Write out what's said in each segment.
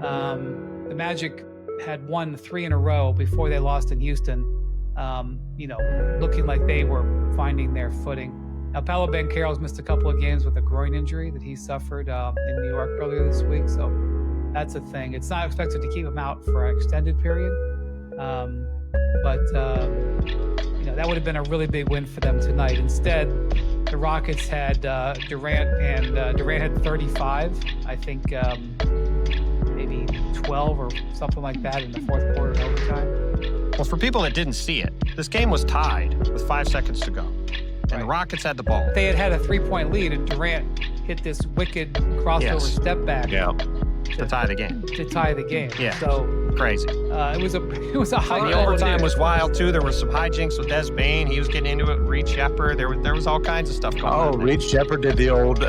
The Magic had won 3 in a row before they lost in Houston, looking like they were finding their footing. Now, Paolo Banchero's missed a couple of games with a groin injury that he suffered in New York earlier this week, so that's a thing. It's not expected to keep him out for an extended period, but that would have been a really big win for them tonight. Instead, the Rockets had Durant, and Durant had 35, I think maybe 12 or something like that in the fourth quarter in overtime. Well, for people that didn't see it, this game was tied with 5 seconds to go. And the Rockets had the ball. They had a 3-point lead, and Durant hit this wicked crossover step back to tie the game. Yeah. So crazy. It was a high. The overtime was wild too. There was some hijinks with Des Bain. He was getting into it. Reed Sheppard. There was all kinds of stuff going on. Oh, Reed Sheppard did the old,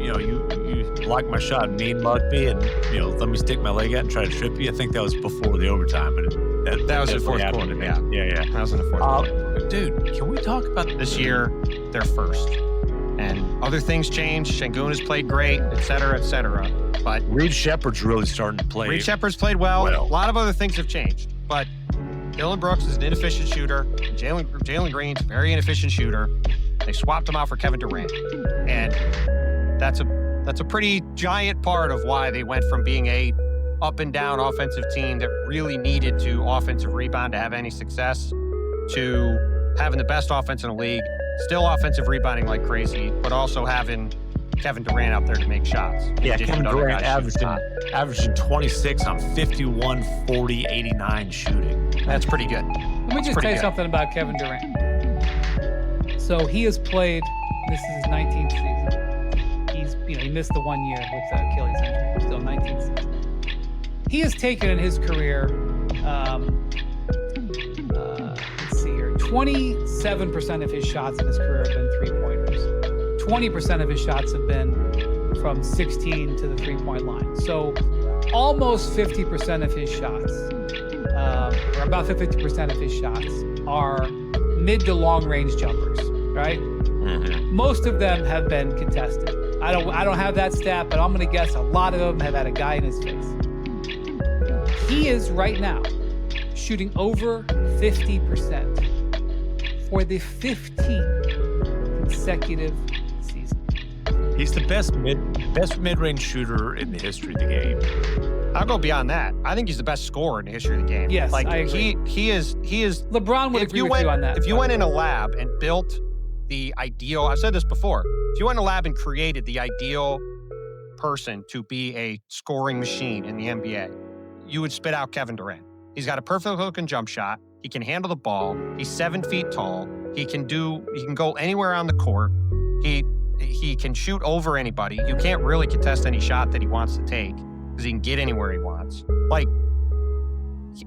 you blocked my shot, mean mugged me, and let me stick my leg out and try to trip you. I think that was before the overtime, but that was the fourth quarter. Yeah. That was in the fourth quarter. Dude, can we talk about this year? They're first, and other things changed. Şengün has played great, et cetera, et cetera. But Reed Sheppard's really starting to play. Reed Sheppard's played well. A lot of other things have changed, but Dillon Brooks is an inefficient shooter. Jalen Green's a very inefficient shooter. They swapped him out for Kevin Durant, and that's a pretty giant part of why they went from being a up and down offensive team that really needed to offensive rebound to have any success to having the best offense in the league, still offensive rebounding like crazy, but also having Kevin Durant out there to make shots. Yeah, Kevin Durant averaging 26 on 51, 40, 89 shooting. That's pretty good. Let me just tell you something about Kevin Durant. So he has played, this is his 19th season. He missed the 1 year with the Achilles injury, still 19th season. He has taken in his career, 27% of his shots in his career have been three-pointers. 20% of his shots have been from 16 to the three-point line. So almost 50% of his shots, or about 50% of his shots, are mid to long-range jumpers, right? Mm-hmm. Most of them have been contested. I don't have that stat, but I'm going to guess a lot of them have had a guy in his face. He is right now shooting over 50% for the 15th consecutive season. He's the best mid-range shooter in the history of the game. I'll go beyond that. I think he's the best scorer in the history of the game. Yes, I agree. He is. LeBron would agree with you on that. If you went in a lab and built the ideal, I've said this before, if you went in a lab and created the ideal person to be a scoring machine in the NBA, you would spit out Kevin Durant. He's got a perfect looking jump shot. He can handle the ball. He's 7 feet tall. He can go anywhere on the court. He can shoot over anybody. You can't really contest any shot that he wants to take because he can get anywhere he wants.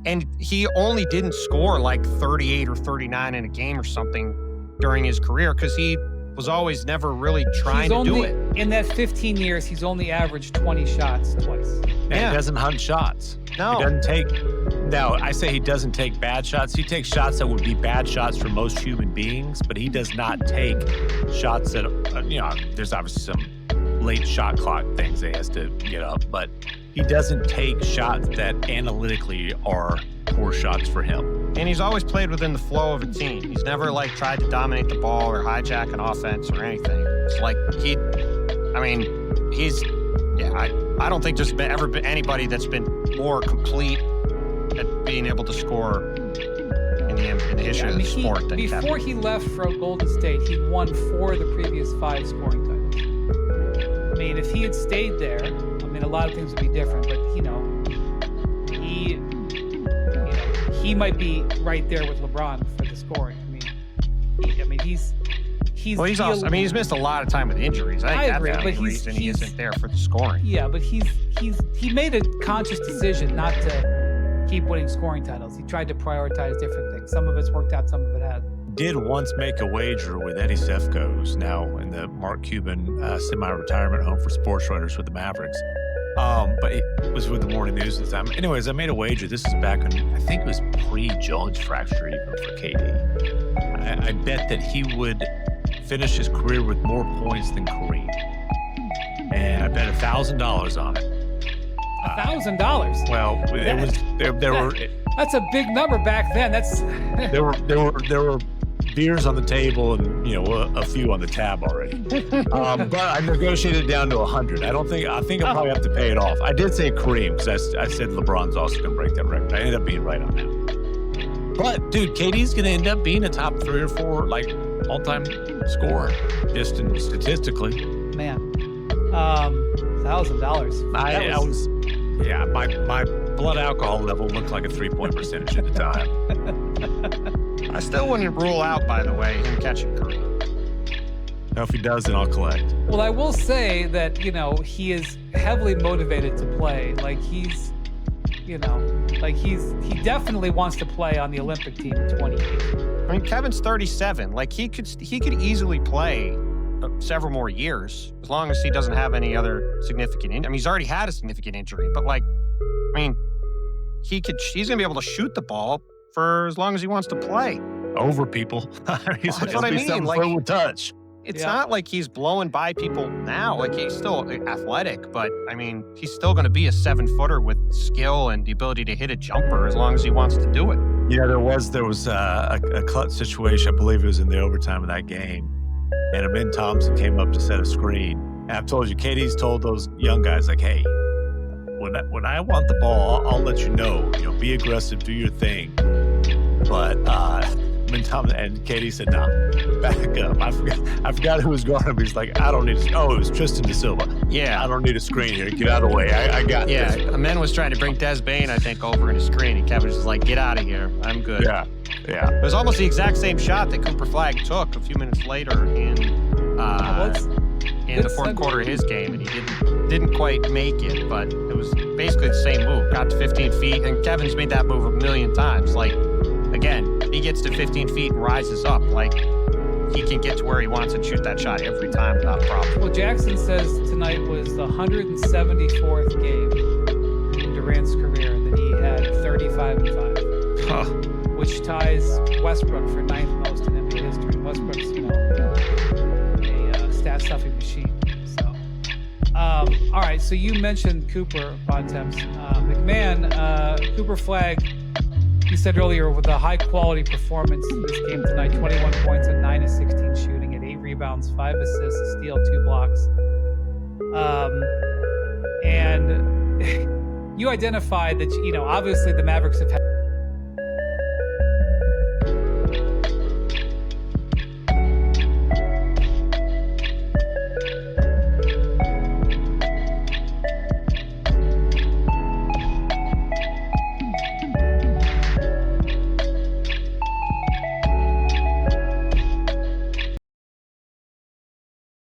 And he only didn't score like 38 or 39 in a game or something during his career because he was always never really trying to do it. In that 15 years, he's only averaged 20 shots twice. And he doesn't hunt shots. No. He doesn't take... Now, I say he doesn't take bad shots. He takes shots that would be bad shots for most human beings, but he does not take shots that, there's obviously some late shot clock things that he has to get up, but he doesn't take shots that analytically are poor shots for him. And he's always played within the flow of a team. He's never tried to dominate the ball or hijack an offense or anything. It's I don't think there's ever been anybody that's been more complete at being able to score in the history of the sport than Kevin. Before he left for Golden State, he won 4 of the previous 5 scoring titles. I mean, if he had stayed there, a lot of things would be different, but he might be right there with LeBron for the scoring. He's also, he's missed a lot of time with injuries. I agree, that's the only reason he isn't there for the scoring. Yeah, but he made a conscious decision not to keep winning scoring titles. He tried to prioritize different things. Some of it's worked out, some of it hasn't. Did once make a wager with Eddie Sefco's, now in the Mark Cuban semi-retirement home for sports writers with the Mavericks. But it was with the Morning News at the time. Anyways, I made a wager. This is back when I think it was pre-Jones fracture even for KD. I bet that he would finish his career with more points than Kareem. And I bet $1,000 on it. $1,000. Well, it was there were That's a big number back then. That's there were beers on the table and a few on the tab already. But I negotiated down to 100. I think I'll probably have to pay it off. I did say Kareem because I said LeBron's also going to break that record. I ended up being right on that. But dude, KD's going to end up being a top 3 or 4 all-time scorer, just statistically. Man, $1,000. I was my blood alcohol level looked like a 3-point percentage at the time. I still wouldn't rule out, by the way, him catching Kareem. Now, if he does, then I'll collect. Well, I will say that, he is heavily motivated to play. He definitely wants to play on the Olympic team in 28. I mean, Kevin's 37. He could easily play several more years as long as he doesn't have any other significant injury. I mean, he's already had a significant injury, but he's going to be able to shoot the ball for as long as he wants to play. Over people. That's what I mean. With touch. It's not like he's blowing by people now. He's still athletic, but he's still going to be a 7-footer with skill and the ability to hit a jumper as long as he wants to do it. Yeah, there was a clutch situation. I believe it was in the overtime of that game. And Amin Thompson came up to set a screen. And I've told you, KD's told those young guys, hey, when I want the ball, I'll let you know. Be aggressive, do your thing. But Amin Thompson and KD said, "Nah, back up." I forgot who was guarding him. He's like, "I don't need to." Oh, it was Tristan Da Silva. Yeah, I don't need a screen here. Get out of the way. I got this. Yeah, Amin was trying to bring Des Bane, I think, over in a screen, and Kevin was just like, "Get out of here. I'm good." Yeah. It was almost the exact same shot that Cooper Flagg took a few minutes later in the fourth quarter of his game, and he didn't quite make it, but it was basically the same move. Got to 15 feet, and Kevin's made that move a million times. Again, he gets to 15 feet and rises up. He can get to where he wants and shoot that shot every time without a problem. Well, Jackson says tonight was the 174th game in Durant's career that he had 35 and 5, which ties Westbrook for 9th most in NBA history. Westbrook's, a stat-stuffing machine. So, all right. So you mentioned Cooper, Bontemps. McMahon, Cooper Flagg. You said earlier with a high-quality performance in this game tonight, 21 points and 9 of 16 shooting at 8 rebounds, 5 assists, a steal, 2 blocks. And you identified that, obviously the Mavericks have had